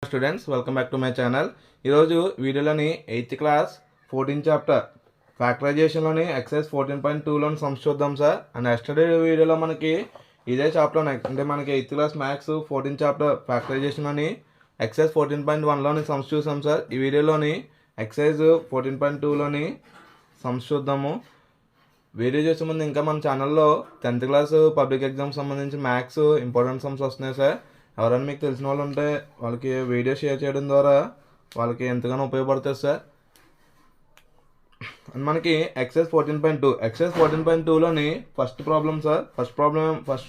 Students welcome back to my channel. ఈరోజు వీడియోలోని 8th class 14th chapter ఫ్యాక్టరైజేషన్లోని exercise 14.2లోని సమ్స్ చూద్దాం సార్. అండ్ ఎస్టర్డే వీడియోలో మనకి ఇదే చాప్టర్ అంటే మనకి 8th class maths 14th chapter ఫ్యాక్టరైజేషన్లోని ఎక్సైజ్ 14.1లోని సమ్స్ చూసాం సార్. ఈ వీడియోలోని ఎక్సైజ్ 14.2లోని సమ్స్ చూద్దాము. వీడియో చేసే ముందు ఇంకా మన ఛానల్లో 10th క్లాస్ పబ్లిక్ ఎగ్జామ్స్ సంబంధించి మ్యాథ్స్ ఇంపార్టెంట్ సమ్స్ వస్తున్నాయి సార్. ఎవరైనా మీకు తెలిసిన వాళ్ళు ఉంటే వాళ్ళకి వీడియో షేర్ చేయడం ద్వారా వాళ్ళకి ఎంతగానో ఉపయోగపడుతుంది సార్. అండ్ మనకి ఎక్సైజ్ 14.2లోని first problem sir. First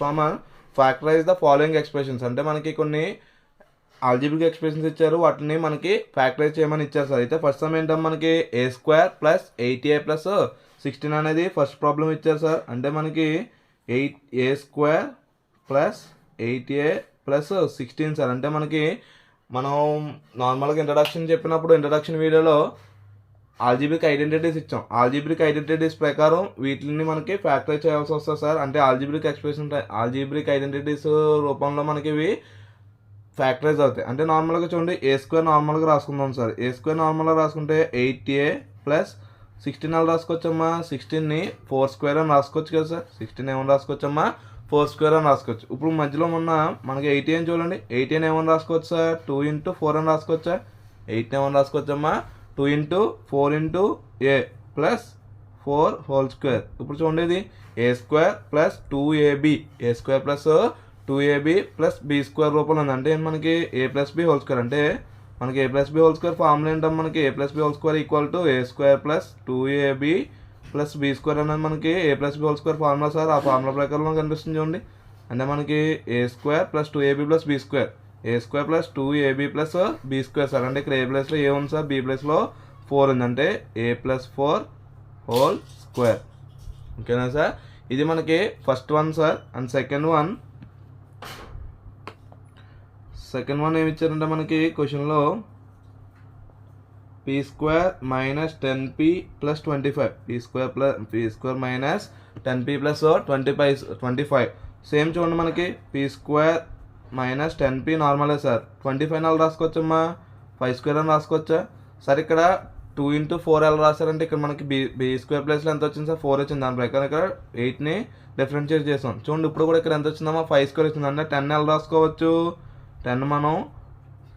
problem factorise the following expressions. అంటే మనకి కొన్ని ఆల్జీబ్రిక్ ఎక్స్ప్రెషన్స్ ఇచ్చారు, వాటిని మనకి ఫ్యాక్టరైజ్ చేయమని ఇచ్చారు సార్. అయితే ఫస్ట్ సమ్ ఏంటంటే మనకి a² + 8a + 16 అనేది ఫస్ట్ ప్రాబ్లం ఇచ్చారు సార్. అంటే మనకి a² + 8a + 16 సార్. అంటే మనకి మనం నార్మల్గా ఇంట్రడక్షన్ చెప్పినప్పుడు ఇంట్రడక్షన్ వీడియోలో ఆల్జీబ్రిక్ ఐడెంటిటీస్ ఇచ్చాం. ఆల్జీబ్రిక్ ఐడెంటిటీస్ ప్రకారం వీటిని మనకి ఫ్యాక్టరైజ్ చేయాల్సి వస్తుంది సార్. అంటే ఆల్జీబ్రిక్ ఐడెంటిటీస్ రూపంలో మనకి ఇవి ఫ్యాక్టరైజ్ అవుతాయి. అంటే నార్మల్గా చూడండి, a² నార్మల్గా రాసుకుందాం సార్. a² నార్మల్గా రాసుకుంటే 8a + 16 అలా రాసుకోవచ్చమ్మా. 16ని 4² అని రాసుకోవచ్చు కదా సార్. 16 ఏమని రాసుకోవచ్చమ్మా, 4² అని రాసుకోవచ్చు. ఇప్పుడు మధ్యలో ఉన్న మనకి 80 అని చూడండి, 80 ఏమని రాసుకోవచ్చు సార్, 2 × 4 అని రాసుకోవచ్చా. 8 ఏమని రాసుకోవచ్చమ్మా, 2 × 4 × a + 4² ఇప్పుడు చూడండి, ఇది a² + 2ab a² + 2ab + b² రూపంలో ఉంది. అంటే మనకి a + b² అంటే మనకి a + b² ఫార్ములా ఏంటంటే మనకి a + b² = a² + 2ab + b² అనేది మనకి a + b² ఫార్ములా సార్. ఆ ఫార్ములా ప్రకారం కనిపిస్తుంది చూడండి. అంటే మనకి a² + 2ab + b², a² + 2ab + b² sir. అంటే ఇక్కడ a ప్లేస్లో ఏ ఉంది సార్, b ప్లేస్లో 4 ఉంది. అంటే a + 4² ఓకేనా సార్. ఇది మనకి first one sir. And second one ఏమి ఇచ్చారంటే మనకి క్వశ్చన్లో p² - 10p + 25 p² - 10p + 25 same చూడండి. మనకి p² - 10p నార్మలే సార్. 25 అలా రాసుకోవచ్చమ్మా, 5² అని రాసుకోవచ్చా సార్. ఇక్కడ 2 × 4 ఎలా రాశారంటే ఇక్కడ మనకి b² ప్లేస్లో ఎంత వచ్చింది సార్, 4 వచ్చింది. దాని ప్రకారం ఇక్కడ 8ని డిఫరెన్షియేట్ చేసాం చూడండి. ఇప్పుడు కూడా ఇక్కడ ఎంత వచ్చిందమ్మా, 5² వచ్చింది. అంటే 10 ఎలా రాసుకోవచ్చు, 10 మనం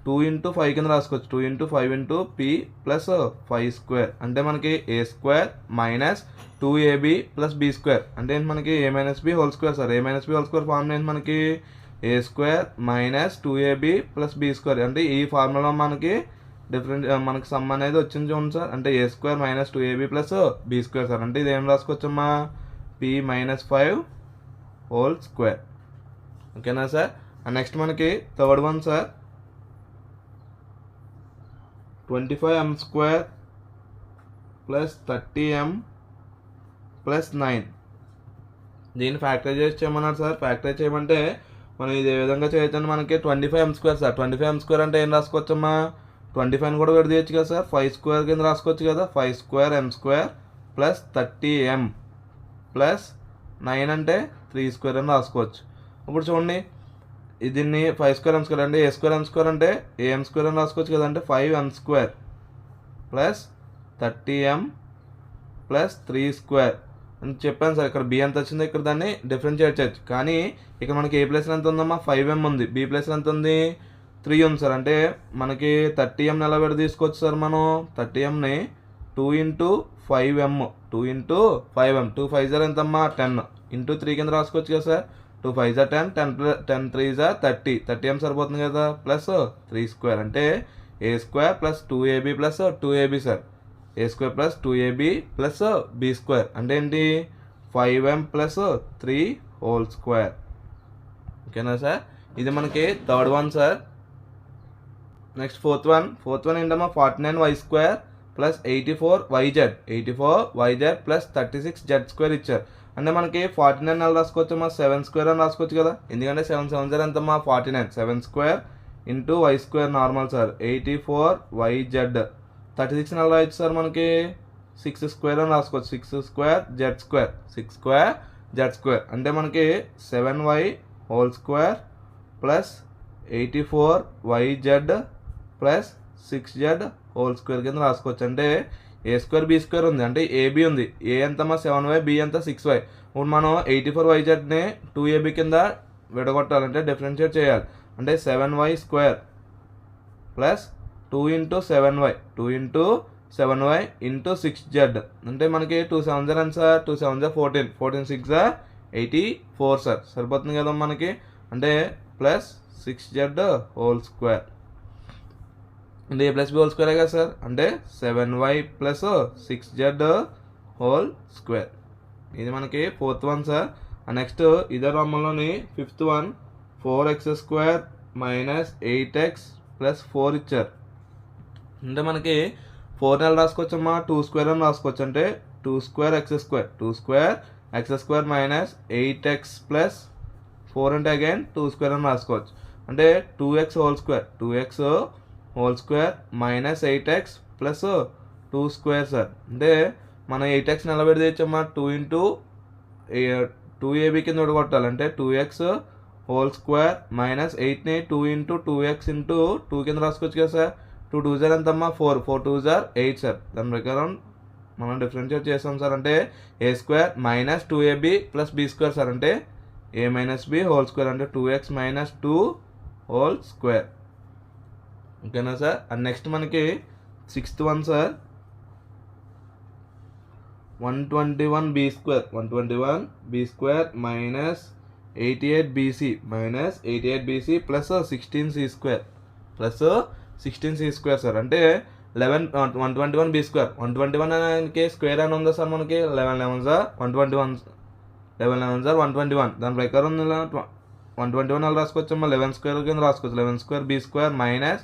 2 × 5 కింద రాసుకోవచ్చు. 2 × 5 × p + 5² అంటే మనకి a² - 2ab + b² అంటే ఏంటి మనకి a - b² sir. a - b² formula ఏంటి మనకి a² - 2ab + b² అంటే ఈ ఫార్ములా మనకి మనకి సమ్ అనేది వచ్చింది చూడండి సార్. అంటే a² - 2ab + b² సార్. అంటే ఇది ఏం రాసుకోవచ్చమ్మా, p - 5² ఓకేనా సార్. నెక్స్ట్ మనకి third one sir, 25m² + 30m + 9 దీన్ని ఫ్యాక్టరైజ్ చేయమన్నారు సార్. ఫ్యాక్టరైజ్ చేయమంటే మనం ఇది ఏ విధంగా చేయొచ్చంటే మనకి 25m² సార్. 25m² అంటే ఏం రాసుకోవచ్చమ్మా, 25 కూడా విడదీయచ్చు కదా సార్. 5² కింద రాసుకోవచ్చు కదా. 5² m² + 30m + 9 అంటే 3² అని రాసుకోవచ్చు. ఇప్పుడు చూడండి, దీన్ని 5² m² అంటే a² m² అంటే am² అని రాసుకోవచ్చు కదా. అంటే 5m² + 30m + 3² అని చెప్పాను సార్. ఇక్కడ b ఎంత వచ్చిందో ఇక్కడ దాన్ని డిఫరెన్షియేట్ చేయొచ్చు. కానీ ఇక్కడ మనకి a ప్లేస్లో ఎంత ఉందమ్మా, 5m ఉంది. b ప్లేస్లో ఎంత ఉంది, 3 ఉంది సార్. అంటే మనకి 30m ఎలా విడ తీసుకోవచ్చు సార్. మనం 30mని 2 × 5m 2 × 5m 2 5 0 ఎంతమ్మా, 10 × 3 కింద రాసుకోవచ్చు కదా సార్. 2 5 10 10 3 30 30m సరిపోతుంది కదా, ప్లస్ 3² అంటే a² + 2ab + 2ab sir. a² + 2ab + b² అంటే ఏంటి, 5m + 3² ఓకేనా సార్. ఇది మనకి third one sir. Next fourth one ఏంటమ్మా, 49y² + 84yz 84yz + 36z² iచ్చారు. అంటే మనకి 49 ఎలా రాసుకోవచ్చమ్మా, 7² అని రాసుకోవచ్చు కదా. ఎందుకంటే 7 7 0 ఎంతమ్మా, 49 7² × y² నార్మల్ సార్. 84yz 36 ఎలా రాయొచ్చు సార్, మనకి 6² అని రాసుకోవచ్చు. 6² అంటే మనకి 7y² + 84yz plus 6z whole square కింద రాసుకోవచ్చు. అంటే ఏ స్క్వేర్ బి స్క్వేర్ ఉంది, అంటే ఏబి ఉంది. ఏ ఎంతమ్మా 7y, బి ఎంత 6y. ఇప్పుడు మనం 84yzని 2ab కింద విడగొట్టాలంటే డిఫరెన్షియేట్ చేయాలి. అంటే 7y square plus 2 into 7y 2 into 7y into 6z. అంటే మనకి 2 7 ఎంత సార్, 2 7 14, 14 6 84 సార్. సరిపోతుంది కదా మనకి. అంటే ప్లస్ 6z హోల్ స్క్వేర్. అంటే A plus B whole square కదా సార్. అంటే 7y plus 6z whole square. ఇది మనకి 4th వన్ సార్. నెక్స్ట్ ఇదే రామంలోని 5th one 4x square minus 8x plus 4 ఇచ్చారు. అంటే మనకి 4 నెల రాసుకోవచ్చమ్మా, 2 స్క్వేర్ అని రాసుకోవచ్చు. అంటే 2 square X square, 2 square X square minus 8x plus 4 అంటే అగైన్ 2 స్క్వేర్ అని రాసుకోవచ్చు. అంటే 2x whole square, 2x whole square minus 8x plus 2 square sir. అంటే మనం 8x నిలబెడి తెచ్చమ్మా, 2 ఇంటూ 2ab కింద విడగొట్టాలి. అంటే 2x హోల్ స్క్వేర్ మైనస్ 8ని 2 ఇంటూ 2x ఇంటూ 2 కింద రాసుకోవచ్చు కదా సార్. 2 2 జార్ ఎంతమ్మా 4, 4 2 జార్ 8 సార్. దాని ప్రకారం మనం డిఫరెన్షియేట్ చేస్తాం సార్. అంటే A square minus 2ab plus B square sir. అంటే A minus B whole square. అంటే 2x మైనస్ 2 హోల్ స్క్వేర్. ఓకేనా సార్. అండ్ నెక్స్ట్ మనకి 6th one sir 121b square, 121b square minus 88bc minus 88bc plus 16c square plus 16c square sir. అంటే 121b square, 121 square అని ఉందా sir మనకి. 11 11 sir 121, 11 11 sir 121. దాని ప్రకారం 121 అలా రాసుకోవచ్చమ్మా. 11 square కింద రాసుకోవచ్చు. 11 square B square minus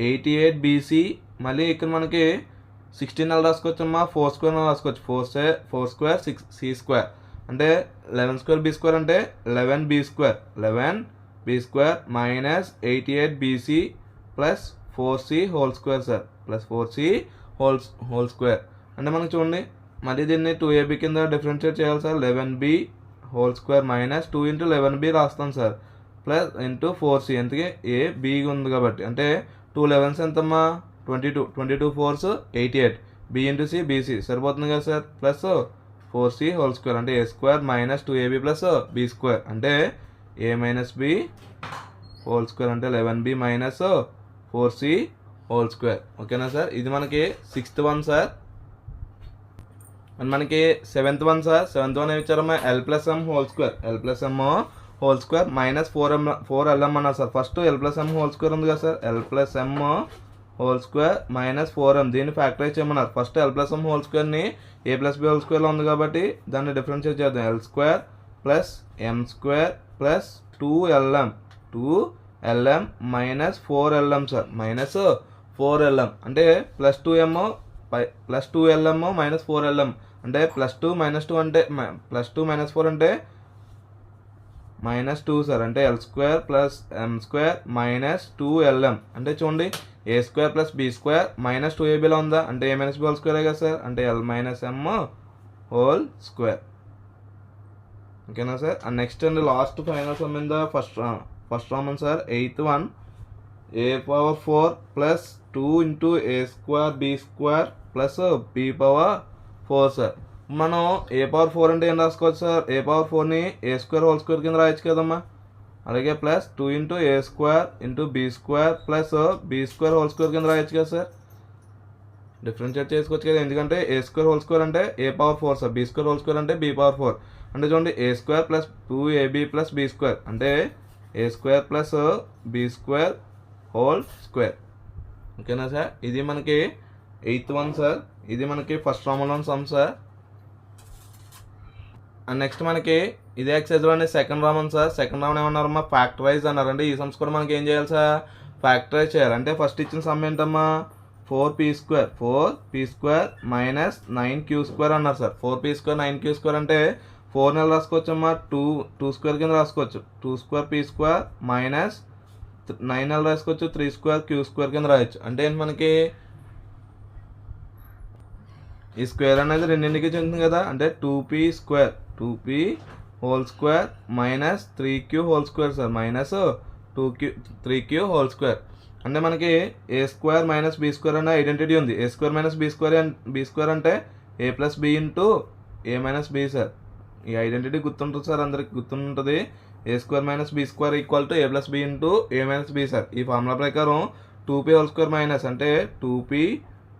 88bc. మళ్ళీ ఇక్కడ మనకి 16 అలా రాసుకోవచ్చమ్మా. 4 స్క్వేర్ రాసుకోవచ్చు. 4 స్క్వేర్ 6c స్క్వేర్. అంటే 11 స్క్వేర్ బి స్క్వేర్ అంటే 11b square, 11b square minus 88bc plus 4c whole square sir. Plus 4c whole square. అంటే మనకి చూడండి మళ్ళీ దీన్ని 2ab కింద డిఫరెన్షియేట్ చేయాలి sir. 11b whole square minus 2 into 11b రాస్తాం సార్. ప్లస్ ఇంటూ 4c, ఎందుకే ఏ బి ఉంది కాబట్టి. అంటే 2 11s ఎంతమ్మా 22, 22 4s 88, B into C BC సరిపోతుంది కదా sir. Plus 4c whole square. అంటే A square minus 2ab plus B square. అంటే A minus B whole square. అంటే 11b minus 4c whole square. ఓకేనా సార్. ఇది మనకి 6th వన్ సార్. అండ్ మనకి 7th one sir. 7th one ఏమి ఇచ్చారమ్మా, L plus M whole square, L plus M whole square minus 4lm అన్నారు sir. First L plus M whole square ఉంది కదా sir. L plus M whole square minus 4m దీన్ని factorize చేయమన్నారు. First L plus M whole స్క్వేర్ని A plus B whole స్క్వేర్లో ఉంది కాబట్టి దాన్ని డిఫరెన్షియేట్ చేద్దాం. L square plus M square plus 2lm minus 4lm sir. Minus 4lm అంటే plus 2m plus 2lm minus 4lm. అంటే ప్లస్ 2 మైనస్ 2 అంటే ప్లస్ 2 మైనస్ 4 అంటే మైనస్ 2 సార్. అంటే L square plus M square minus 2lm. అంటే చూడండి A square plus B square minus 2abలో ఉందా. అంటే A minus B whole square కదా సార్. అంటే L minus M whole square. ఓకేనా sir. And next and last final sum in the first Roman sir 8th one A power 4 plus 2 into A square B square plus B power 4 sir. మనం ఏ power 4 అంటే ఏం రాసుకోవచ్చు sir. A power 4ని A square whole square కింద రాయొచ్చు కదమ్మా. అలాగే plus 2 into A square into B square plus B square whole square కింద రాయొచ్చు కదా సార్. డిఫరెన్షియేట్ చేసుకోవచ్చు కదా. ఎందుకంటే ఏ స్క్వేర్ హోల్ స్క్వేర్ అంటే A power 4 sir. B square whole square అంటే బి పవర్ 4. అంటే చూడండి A square plus 2ab plus B square. అంటే A square plus B square whole square. ఓకేనా సార్. ఇది మనకి 8th వన్ సార్. ఇది మనకి first Roman sum sir. And next మనకి ఇదే ఎక్సైజ్లోనే second Roman sir. Second Roman ఏమన్నారమ్మా, ఫ్యాక్టరైజ్ అన్నారు. అంటే ఈ సమ్స్ కూడా మనకి ఏం చేయాలి సార్, ఫ్యాక్టరైజ్ చేయాలి. అంటే ఫస్ట్ ఇచ్చిన సమ్ ఏంటమ్మా 4p square minus 9q square అన్నారు sir. 4p square 9q square అంటే 4 నెల రాసుకోవచ్చమ్మా. 2 స్క్వేర్ కింద రాసుకోవచ్చు. 2 స్క్వేర్ p స్క్వేర్ మైనస్ 9 నెల రాసుకోవచ్చు. 3 స్క్వేర్ q స్క్వేర్ కింద రాయొచ్చు. అంటే ఏంటి మనకి ఈ స్క్వేర్ అనేది రెండింటికి చెందుతుంది కదా. అంటే 2p whole square minus 3q whole square sir. Minus 3q whole square. అంటే మనకి A square minus B square అనే ఐడెంటిటీ ఉంది. A square minus B square అంటే A plus B into A minus B sir. ఈ identity గుర్తుంటుంది sir, అందరికి గుర్తుంటుంది. A square minus B square equal to A plus B into A minus B sir. ఈ formula ప్రకారం 2p whole square minus అంటే 2p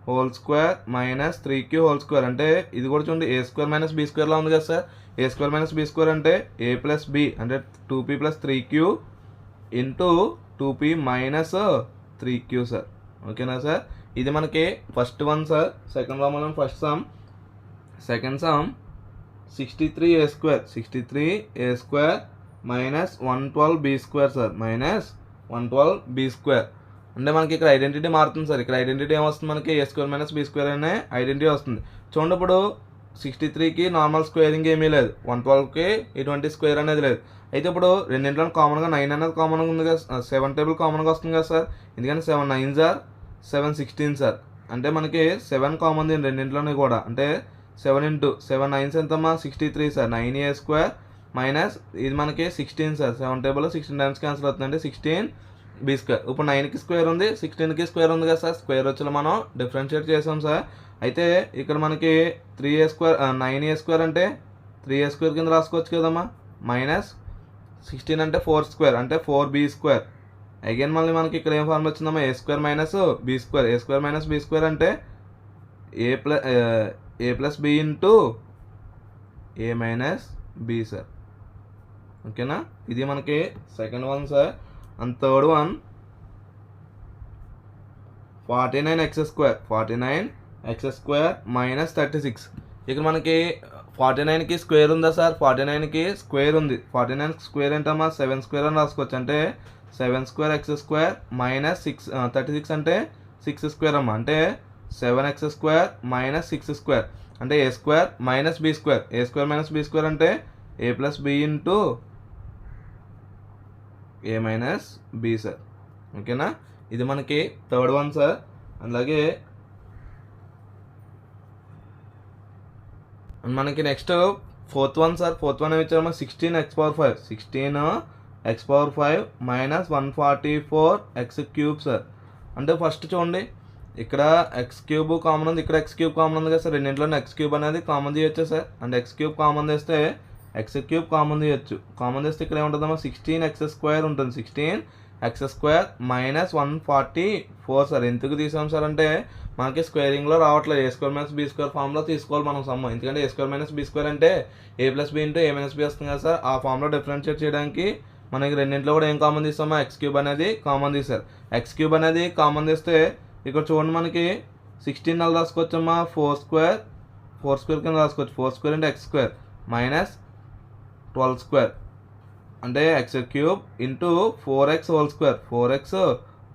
whole square minus 3q whole square. అంటే ఇది కూడా చూడండి ఏ స్క్వేర్ మైనస్ బీ స్క్వేర్లో ఉంది కదా sir. A square minus B square అంటే ఏ ప్లస్ బి అంటే 2p plus 3q into 2p minus 3q sir. ఓకేనా సార్. ఇది మనకి first one sir. Second one మనం first sum. Second sum 63a square minus 112b square sir. Minus 112b square. అంటే మనకి ఇక్కడ identity మారుతుంది sir. ఇక్కడ ఐడెంటిటీ ఏమొస్తుంది మనకి A square minus B square అనే ఐడెంటిటీ వస్తుంది. చూడండి ఇప్పుడు 63కి నార్మల్ స్క్వేరింగ్ ఏమీ లేదు, 112కి ఎటువంటి స్క్వేర్ అనేది లేదు. అయితే ఇప్పుడు రెండింటిలో కామన్గా 9 అనేది కామన్గా ఉంది కదా, 7 టేబుల్ కామన్గా వస్తుంది కదా సార్. ఎందుకంటే 7 9s ఆర్ 7 16 సార్. అంటే మనకి 7 కామన్ ఉంది రెండింటిలోనే కూడా. అంటే 7 ఇంటూ 7 9s ఎంతమ్మా 63 సార్. 9a స్క్వేర్ మైనస్ ఇది మనకి 16 సార్. 7 టేబుల్లో 16 టైమ్స్ క్యాన్సిల్ అవుతుంది అంటే 16b స్క్వేర్. ఇప్పుడు 9కి స్క్వేర్ ఉంది, 16కి స్క్వేర్ ఉంది కదా సార్. స్క్వేర్ వచ్చి మనం డిఫరెన్షియేట్ చేసాం సార్. అయితే ఇక్కడ మనకి 3a స్క్వేర్ 9a స్క్వేర్ అంటే 3a స్క్వేర్ కింద రాసుకోవచ్చు కదమ్మా. మైనస్ 16 అంటే 4 స్క్వేర్ అంటే 4b స్క్వేర్. అగైన్ మళ్ళీ మనకి ఇక్కడ ఏం ఫార్మ్ వచ్చిందమ్మా A square minus B square. A square minus B square అంటే A plus B into A minus B sir. ఓకేనా. ఇది మనకి second one sir. And third one 49x square minus 36. ఇక్కడ మనకి 49కి స్క్వేర్ ఉందా సార్. 49కి స్క్వేర్ ఉంది. 49కి స్క్వేర్ ఏంటమ్మా 7 స్క్వేర్ అని రాసుకోవచ్చు. అంటే 7 స్క్వేర్ ఎక్స్ స్క్వేర్ మైనస్ 36 అంటే 6 స్క్వేర్ అమ్మా. అంటే 7x స్క్వేర్ మైనస్ 6 స్క్వేర్ అంటే A square minus B square. A square minus B square అంటే A plus B into A minus B sir. ఓకేనా. ఇది మనకి థర్డ్ వన్ సార్. అలాగే మనకి next fourth one sir. Fourth one ఏమి ఇచ్చారమ్మా 16x⁵ minus 144x cube sir. అంటే first చూడండి ఇక్కడ ఎక్స్ క్యూబ్ కామన్ ఉంది, ఇక్కడ ఎక్స్ క్యూబ్ కామన్ ఉంది కదా సార్. రెండింటిలో ఎక్స్ క్యూబ్ అనేది కామన్ తీయచ్చు సార్. అంటే ఎక్స్ క్యూబ్ కామన్ తీస్తే ఎక్స్ క్యూబ్ కామన్ తీయచ్చు. కామన్ తీస్తే ఇక్కడ ఏముంటుందమ్మా 16x స్క్వేర్ ఉంటుంది. 16x square minus 144 sir. ఎందుకు తీసాం సార్ అంటే మనకి స్క్వేరింగ్లో రావట్లేదు. A square minus B square ఫామ్లో తీసుకోవాలి మనం సమ్. ఎందుకంటే A square minus B square అంటే A plus B into A minus B వస్తుంది కదా సార్. ఆ ఫామ్లో డిఫరెన్షియేట్ చేయడానికి మనకి రెండింటిలో కూడా ఏం కామన్ తీస్తామో ఎక్స్ క్యూబ్ అనేది కామన్ తీసారు. ఎక్స్ క్యూబ్ అనేది కామన్ తీస్తే ఇక్కడ చూడండి మనకి 16 అలా రాసుకోవచ్చమ్మా 4 స్క్వేర్ కింద రాసుకోవచ్చు. 4 స్క్వేర్ అంటే ఎక్స్ స్క్వేర్ మైనస్ 12 స్క్వేర్ అంటే X cube into 4x whole square. 4x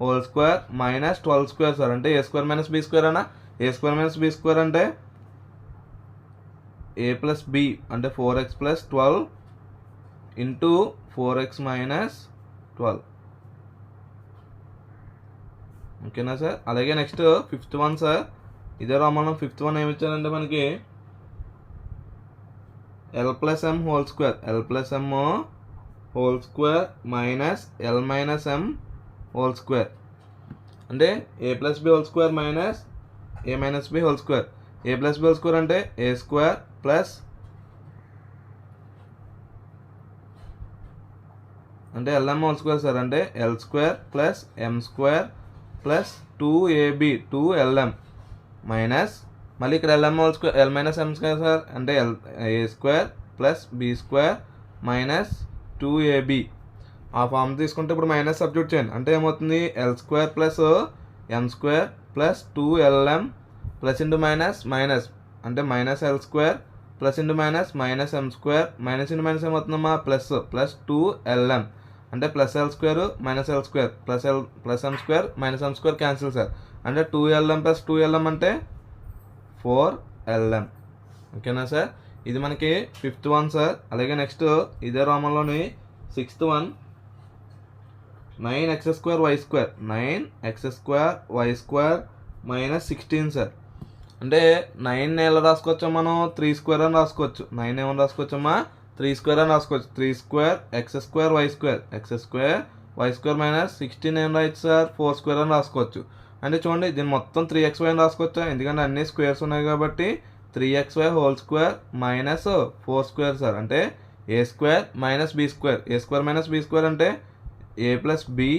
whole square minus 12 square sir. అంటే A square minus B square అన్నా. ఏ స్క్వేర్ మైనస్ బీ స్క్వేర్ అంటే ఏ ప్లస్ బి అంటే 4x plus 12 into 4x minus 12. ఓకేనా sir. అలాగే next fifth one sir. ఇదే మనం fifth one ఏమి ఇచ్చారంటే మనకి L+m whole square. L+m whole square minus L minus m whole square. అంటే A plus B whole square minus A minus B whole square. A plus B whole square అంటే A square plus అంటే LM whole square sir. అంటే L square plus M square plus 2AB 2LM minus మళ్ళీ ఇక్కడ LM whole square L minus M square sir. అంటే A square plus B square minus 2AB. ఆ form తీసుకుంటే ఇప్పుడు minus substitute చేయండి. అంటే ఏమవుతుంది L square plus M square plus 2LM plus into minus minus అంటే minus L square plus into minus minus M square minus into minus ఏమవుతుందమ్మా plus 2LM అంటే plus L square minus L square plus M square minus M square cancel sir. అంటే 2LM plus 2LM అంటే 4LM. ఓకేనా sir. ఇది మనకి fifth one sir. అలాగే next ఇదే రోమన్లోని sixth one 9x square why square. 9x square why square minus 16 sir. అంటే 9 ఎలా రాసుకోవచ్చా మనం 3 స్క్వేర్ అని రాసుకోవచ్చు. 9 ఏమని రాసుకోవచ్చమ్మా 3 స్క్వేర్ అని రాసుకోవచ్చు. 3 square x square why square. x square why square minus 16 ఏం రాయొచ్చు సార్ 4 స్క్వేర్ అని రాసుకోవచ్చు. అంటే చూడండి దీన్ని మొత్తం 3xy అని రాసుకోవచ్చా, ఎందుకంటే అన్ని స్క్వేర్స్ ఉన్నాయి కాబట్టి 3xy whole square minus 4 square sir. అంటే A square minus B square, A square minus B square అంటే A plus B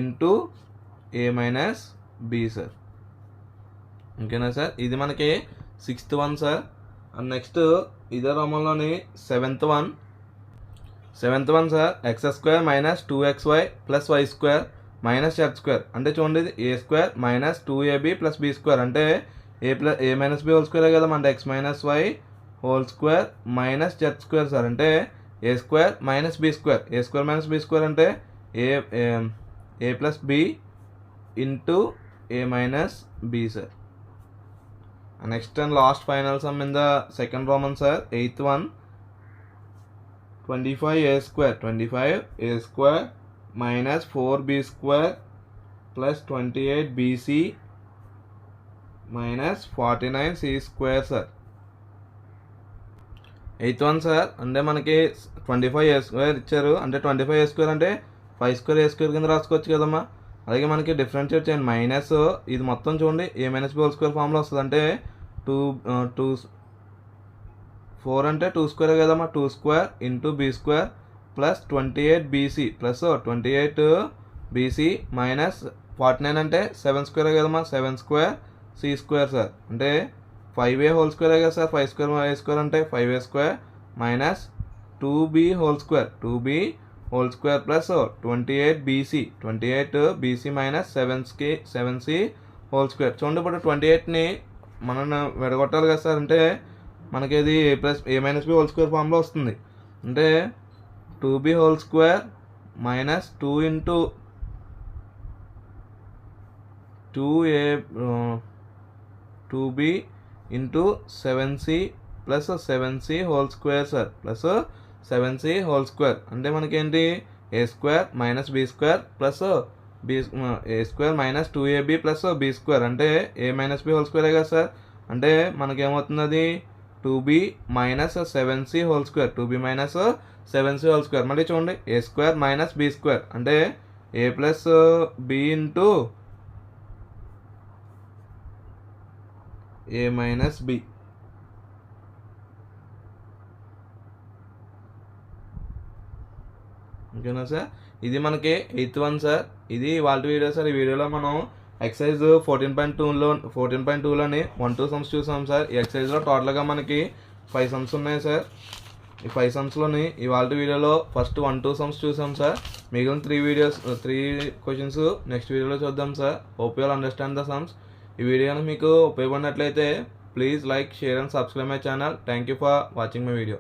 into A minus B sir. ఓకేనా సార్, ఇది మనకి 6th one sir. And next ఇదే రోమంలోని 7th one sir. X square minus 2xy plus Y square minus Z square. అంటే చూడండి ఇది A square minus 2ab plus B square అంటే A minus B whole square కదా, అంటే X minus Y whole square minus Z square sir. అంటే A square minus B square, A square minus B square అంటే A plus B into A minus B sir. Next and last final sum in the second Roman sir 8th one 25a square minus 4b square plus 28bc minus 49c square sir. 8th one sir అంటే మనకి 25a square ఇచ్చారు, అంటే 25a square అంటే 5 square a square కింద రాసుకోవచ్చు కదమ్మా. అలాగే మనకి డిఫరెన్షియేట్ చేయండి మైనస్ ఇది మొత్తం చూడండి A minus B whole square ఫామ్లో వస్తుంది. అంటే 4 అంటే 2 స్క్వేర్ కదమ్మా, 2 square into B square plus 28bc plus 28bc minus 49 అంటే 7 స్క్వేర్ కదమ్మా, 7 స్క్వేర్ సి స్క్వేర్ సార్. అంటే 5a హోల్ స్క్వేర్ కదా సార్, 5 స్క్వేర్ a స్క్వేర్ అంటే 5a square minus 2b whole square, 2b whole square plus 28bc minus 7c whole square. చూడండి ఇప్పుడు 28ని మనం విడగొట్టాలి కదా sir, అంటే మనకి ఇది A plus A minus B whole square ఫామ్లో వస్తుంది. అంటే 2b whole square minus 2 into 2b into 7c plus 7c whole square sir, plus 7c whole square. అంటే మనకేంటి A square minus B square plus A square minus 2ab plus B square. అంటే A minus B whole స్క్వేరే కదా sir. అంటే మనకేమవుతుంది అది 2b minus 7c whole square, 2b minus 7c whole square. మళ్ళీ చూడండి A square minus B square అంటే A plus B into A minus B. ఓకేనా సార్, ఇది మనకి 8th వన్ సార్. ఇది వాళ్ళ వీడియో సార్. ఈ వీడియోలో మనం ఎక్సైజ్ 14.2లోని 1-2 సమ్స్ చూసాం సార్. ఈ ఎక్సైజ్లో టోటల్గా మనకి 5 సమ్స్ ఉన్నాయి సార్. ఈ 5 సమ్స్లోని ఇవాళ వీడియోలో ఫస్ట్ 1-2 సమ్స్ చూసాం సార్. మిగిలిన 3 క్వశ్చన్స్ నెక్స్ట్ వీడియోలో చూద్దాం sir. Hope you all understand the sums. ఈ వీడియోని మీకు ఉపయోగపడినట్లయితే please like, share and subscribe my channel. Thank you for watching my video.